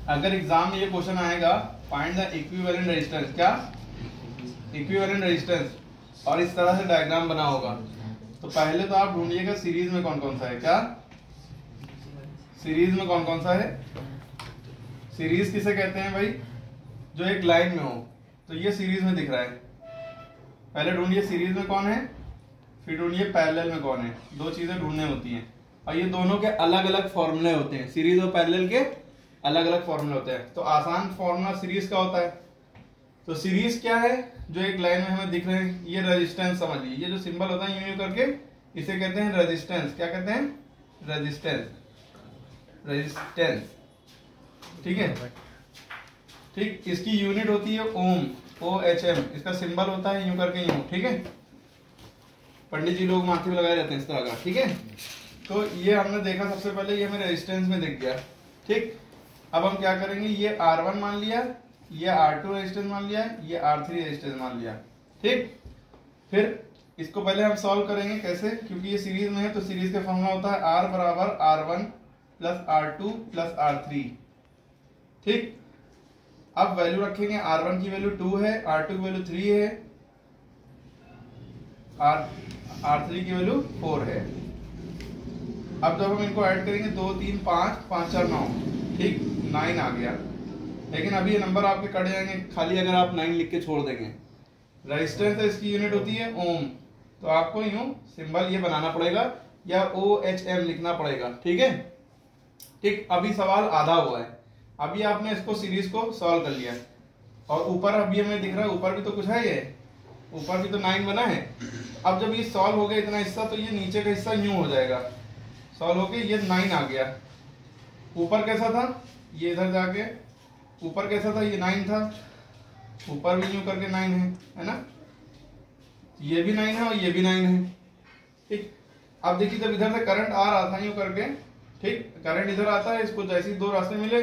अगर एग्जाम में ये क्वेश्चन आएगा फाइंड द इक्विवेलेंट रेजिस्टेंस, क्या इक्विवेलेंट रेजिस्टेंस, और इस तरह से डायग्राम बना होगा, तो पहले तो आप ढूंढिएगा सीरीज में कौन कौन सा है। क्या सीरीज में कौन कौन सा है? सीरीज किसे कहते हैं भाई? जो एक लाइन में हो, तो ये सीरीज में दिख रहा है। पहले ढूंढिए सीरीज में कौन है, फिर ढूंढिए पैरेलल में कौन है। दो चीजें ढूंढने होती हैं, और ये दोनों के अलग अलग फॉर्मूले होते हैं। सीरीज और पैरेलल के अलग अलग फॉर्मूले होते हैं। तो आसान फॉर्मूला सीरीज का होता है। तो सीरीज क्या है? जो एक लाइन में हमें दिख रहे हैं, ये रेजिस्टेंस समझ लीजिए। ये जो सिंबल होता है यूं करके, इसे कहते हैं रेजिस्टेंस। क्या कहते हैं? Resistance, resistance. ठीक है, ठीक। इसकी यूनिट होती है ओम, OHM। इसका सिंबल होता है यूं करके, यूं। ठीक है, पंडित जी लोग माथे में लगाए रहते हैं इस तरह का। ठीक है, तो ये हमने देखा सबसे पहले, ये हमें रेजिस्टेंस में दिख गया। ठीक, अब हम क्या करेंगे, ये R1 मान लिया, ये R2 रेजिस्टेंस मान लिया, ये R3 रेजिस्टेंस मान लिया। ठीक, फिर इसको पहले हम सॉल्व करेंगे। कैसे? क्योंकि ये सीरीज में है, तो सीरीज का फॉर्मूला होता है R बराबर R1 plus R2 plus R3। ठीक, अब वैल्यू रखेंगे। R1 की वैल्यू 2 है, R2 की वैल्यू 3 है, R3 की वैल्यू 4 है। अब जब हम इनको ऐड करेंगे, 2 3 5 5 4 9, ठीक, 9 आ गया। लेकिन अभी ये नंबर आपके कट जाएंगे खाली अगर आप 9 लिख के छोड़ देंगे। रेजिस्टेंस है, इसकी यूनिट होती है ओम, तो आपको यूं सिंबल ये बनाना पड़ेगा या OHM लिखना पड़ेगा। ठीक है, ठीक। अभी सवाल आधा हुआ है। अभी आपने इसको सीरीज को सॉल्व कर लिया, और ऊपर अभी हमें दिख रहा है, ऊपर भी तो कुछ है, ये ऊपर भी तो 9 बना है। अब जब ये सॉल्व हो गया इतना हिस्सा, तो ये नीचे का हिस्सा यूं हो जाएगा, सॉल्व होके ये 9 आ गया। ऊपर कैसा था? ये इधर जाके ऊपर कैसा था? ये 9 था। ऊपर भी यूं करके 9 है ना? ये भी 9 है और ये भी 9 है। ठीक, अब देखिए जब इधर से करंट आ रहा था यूं करके, ठीक, करंट इधर आता है, इसको जैसे ही दो रास्ते मिले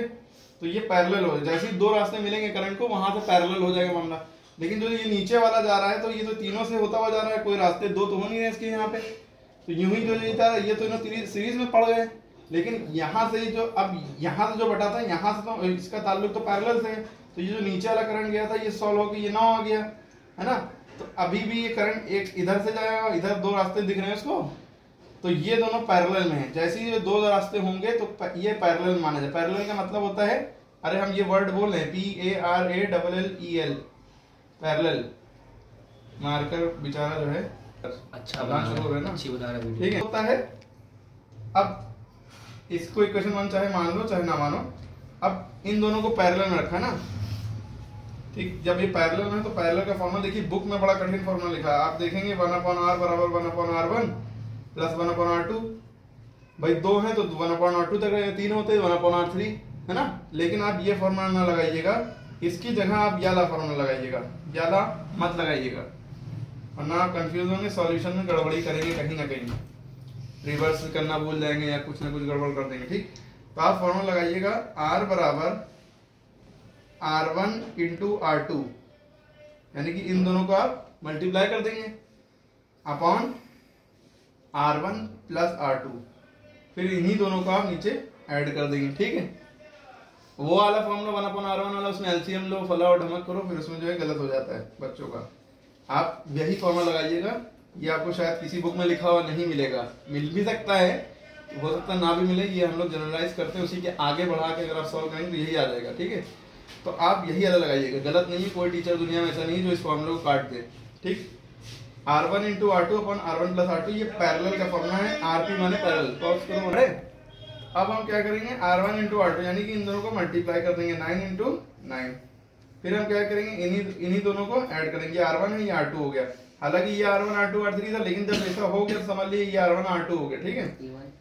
तो ये पैरेलल हो, जैसे ही दो रास्ते मिलेंगे करंट को, वहां से पैरेलल हो जाएगा मामला। लेकिन जो ये नीचे वाला जा रहा है, तो ये तो तीनों से होता हुआ जा रहा है, कोई रास्ते दो तो हो नहीं रहे इसके यहाँ पे, तो यूं ही जो था, ये तो सीरीज में पड़ गए। लेकिन यहाँ से जो, अब यहाँ से जो बटा था, यहाँ से तो इसका ताल्लुक तो पैरेलल से है, तो ये जो नीचे वाला करंट गया था, ये सॉल्व होकर ये 9 आ गया, है ना? तो अभी भी ये करंट एक इधर से जाएगा, इधर दो रास्ते दिख रहे हैं इसको, तो ये दोनों पैरेलल में हैं। जैसे ही ये दो रास्ते होंगे तो ये पैरेलल माना जाए। पैरेलल का मतलब होता है, अरे हम ये वर्ड बोल रहे हैं, PARALLEL, पैरेलल। मार्कर बेचारा जो है अच्छा शुरू हो रहा है ना, अच्छी बता रहा है, ठीक है, होता है। अब इसको इक्वेशन 1 चाहे मान लो चाहे ना मानो, अब इन दोनों को पैरेलल में रखा ना, ठीक। जब ये पैरेलल में है तो पैरेलल का फॉर्मूला देखिए, बुक में बड़ा कठिन फॉर्मूला लिखा है, आप देखेंगे 1/r बराबर 1/r1 प्लस 1/r2। भाई 2 है तो 1/r2 तक रहेगा, 3 होते हैं 1/r3, है ना? लेकिन आप ये फॉर्मूला ना लगाइएगा, इसकी जगह आप याला फॉर्मूला लगाइएगा, याला मत लगाइएगा, वरना कंफ्यूज होंगे, सॉल्यूशन में गड़बड़ी करेंगे, कहीं ना कहीं रिवर्स करना भूल जाएंगे या कुछ ना कुछ गड़बड़ कर देंगे। ठीक, तो आप फॉर्मूला लगाइएगा, R बराबर R1 इंटू R2, यानी कि इन दोनों को आप मल्टीप्लाई कर देंगे अपॉन R1 प्लस R2, फिर इन्हीं दोनों को आप नीचे ऐड कर देंगे। ठीक है, वो वाला फॉर्मूला 1/r1 वाला, उसमें एलसीएम लो, फलाओ ढमक करो, फिर उसमें जो है गलत हो जाता है बच्चों का। आप यही फॉर्मूला लगाइएगा, ये आपको शायद किसी बुक में लिखा हुआ नहीं मिलेगा, मिल भी सकता है, हो सकता है ना भी मिले, ये हम लोग जनरलाइज करते हैं, उसी के आगे बढ़ा के अगर आप सॉल्व करेंगे तो यही आ जाएगा। ठीक है, तो आप यही वाला लगाइएगा, गलत नहीं है। कोई टीचर दुनिया में ऐसा नहीं जो इस फॉर्मूले को काट दे। ठीक, R1 into R2 upon R1 plus R2, ये पैरेलल का फॉर्मूला है, RP माने पैरेलल। पॉज करो बड़े। अब हम क्या करेंगे, R1 इंटू R2 यानी कि इन दोनों को मल्टीप्लाई कर देंगे, 9 इंटू 9। फिर हम क्या करेंगे, इन्हीं दोनों को ऐड करेंगे, R1 है ये R2 हो गया। हालांकि ये R1 R2 R3 था, लेकिन जब ऐसा हो गया तो समझ लीजिए ये R1 R2 हो गया। ठीक है,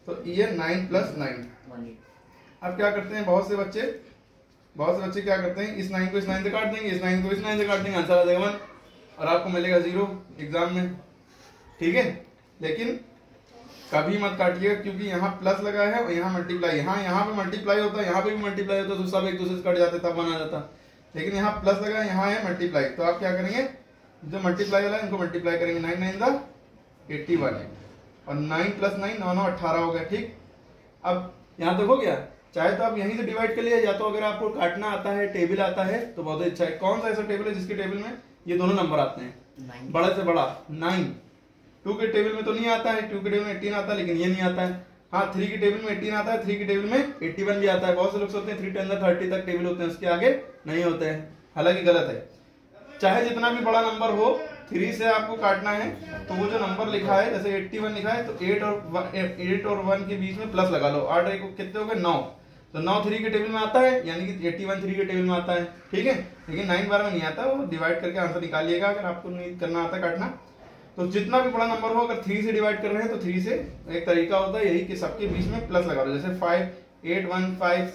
तो ये 9 प्लस 9। अब क्या करते हैं, बहुत से बच्चे क्या करते हैं, इस 9 को इस 9 से काट देंगे, इस 9 को इस 9 से काट देंगे, आंसर आ जाएगा 1 और आपको मिलेगा 0 एग्जाम में। ठीक है, लेकिन कभी मत काटिएगा, क्योंकि यहाँ प्लस लगा है और यहाँ मल्टीप्लाई, यहाँ पे मल्टीप्लाई होता है, यहाँ पे भी मल्टीप्लाई होता है, तो सब एक दूसरे से कट जाते तब बना जाता। लेकिन यहाँ प्लस लगा है, यहाँ है मल्टीप्लाई, तो आप क्या करेंगे, जो मल्टीप्लाई वाला है इनको मल्टीप्लाई करेंगे, 9 9 दा 81 और 9 प्लस 9 9 18 हो गया। ठीक, अब यहाँ तक हो गया, चाहे तो आप यहीं से डिवाइड कर लिया, या तो अगर आपको काटना आता है, टेबल आता है तो बहुत अच्छा है। कौन सा ऐसा टेबल है जिसके टेबल में ये दोनों नंबर आते हैं, बड़े से बड़ा 9। 2 के टेबल में तो नहीं आता है, 2 के टेबल में 18 आता है, लेकिन ये नहीं आता है। हाँ 3 के टेबल में 18 आता है, 3 के टेबल में 81 भी आता है। बहुत से लोग सोचते हैं 3 10 30 तक टेबल होते हैं, उसके आगे नहीं होते हैं, हालांकि गलत है। चाहे जितना भी बड़ा नंबर हो, 3 से आपको काटना है तो वो जो नंबर लिखा है, जैसे 81 लिखा है तो 8 और 1 के बीच में प्लस लगा लो, 8 एक कितने हो गए 9, तो 9 3 के टेबल में आता है, यानी कि 81 3 के टेबल में आता है, ठीक है। लेकिन 9 बार में नहीं आता, वो डिवाइड करके आंसर निकालिएगा अगर आपको नहीं करना आता काटना। तो जितना भी बड़ा नंबर हो, अगर 3 से डिवाइड कर रहे हैं तो 3 से एक तरीका होता है यही कि सबके बीच में प्लस लगा लो। जैसे 5 8 1 5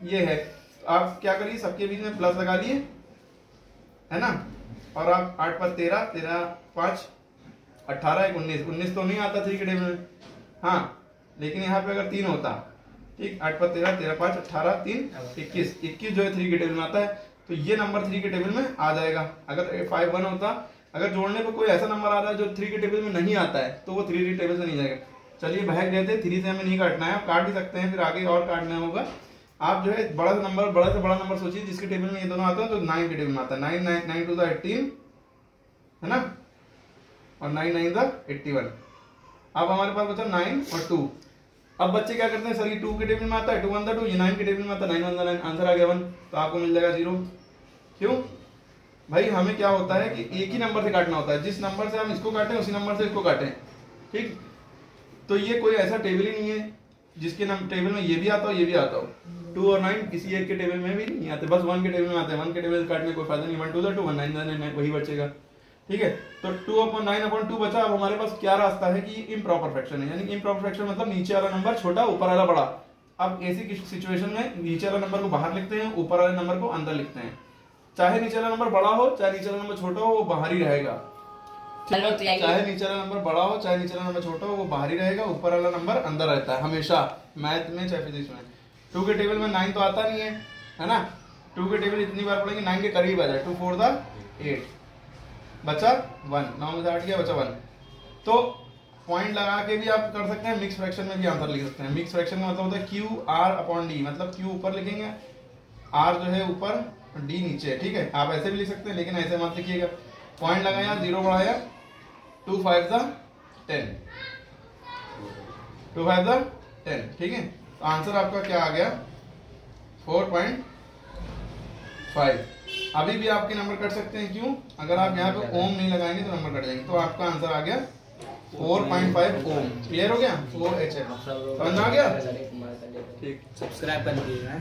ये है, आप क्या करिए सबके बीच में प्लस लगा लिए, है ना। और आप 8 पर 13 13 5 18 1 19 19 तो नहीं आता 3 के टेबल में, हाँ, लेकिन यहाँ पे अगर 3 होता, ठीक, 8 पर 13 13 5 18 3 21 21 जो है 3 के टेबल में आता है, तो ये नंबर 3 के टेबल में आ जाएगा। अगर 5 1 होता, अगर जोड़ने पर कोई ऐसा नंबर आ रहा है जो 3 के टेबल में नहीं आता है तो वो 3 के टेबल से नहीं जाएगा। चलिए बहक गए थे, 3 से हमें नहीं काटना है, आप काट भी सकते हैं, फिर आगे और काटना होगा। आप जो है बड़ा नंबर, बड़ा से बड़ा नंबर सोचिए जिसके टेबल में ये दोनों आते हैं, तो 9 के टेबल में आता है। 9 9 9 2 18 है ना, और 9 9 81। अब हमारे पास बचा 9 और 2। अब बच्चे क्या करते हैं, सर ये 2 के टेबल में आता है, 2 1 2, ये 9 के टेबल में आता है, 9 1 9, आंसर आ गया 1, तो आपको मिल जाएगा 0। क्यों भाई, हमें क्या होता है कि एक ही नंबर से काटना होता है, जिस नंबर से हम इसको काटें उसी नंबर से इसको काटें, ठीक। तो ये कोई ऐसा टेबल ही नहीं है जिसके टेबल में ये भी आता हो ये भी आता हो। 2 और 9 किसी एक के टेबल में भी नहीं आते, बस 1 के टेबल में आते हैं। 1 के टेबल से काटने कोई फायदा नहीं, 1 2 2 1 9 9 वही बचेगा, ठीक है। तो 2/9/2 बचा। अब हमारे पास क्या रास्ता है कि इम्प्रॉपर फ्रैक्शन है, यानी इम्प्रॉपर फ्रैक्शन मतलब नीचे वाला नंबर छोटा ऊपर वाला बड़ा। अब ऐसी सिचुएशन में नीचे वाला नंबर को बाहर लिखते हैं, ऊपर वाले नंबर को अंदर लिखते हैं। चाहे नीचे वाला नंबर बड़ा हो चाहे नीचे वाला नंबर छोटा हो, वो बाहर ही रहेगा। चाहे नीचे वाला नंबर बड़ा हो चाहे नीचे वाला नंबर छोटा हो, वो बाहर ही रहेगा, ऊपर वाला नंबर अंदर रहता है हमेशा, मैथ में चाहे फिजिक्स में। 2 के टेबल में 9 तो आता नहीं है ना। 2 के टेबल इतनी बार पढ़ेंगे 9 के करीब आ जाए। 2 4 8 बचा 1, 9 में से 8 गया बचा 1। तो पॉइंट लगा के भी आप कर सकते हैं, मिक्स फ्रैक्शन में भी आंसर लिख सकते हैं। मिक्स फ्रैक्शन का मतलब होता है QR/D, मतलब Q ऊपर लिखेंगे, R जो है ऊपर, D नीचे, ठीक है। आप ऐसे भी लिख सकते हैं लेकिन ऐसे मत लिखिएगा। पॉइंट लगाया, 0 बढ़ाया, 2 5 10, 2 5 10, ठीक है। तो आंसर आपका क्या आ गया 4.5। अभी भी आपके नंबर कट सकते हैं, क्यों, अगर आप यहाँ पे ओम नहीं लगाएंगे तो नंबर कट जाएंगे। तो आपका आंसर आ गया 4.5 ओम। क्लियर हो गया, 4 HF समझ आ गया, ठीक। सब्सक्राइब कर दीजिएगा।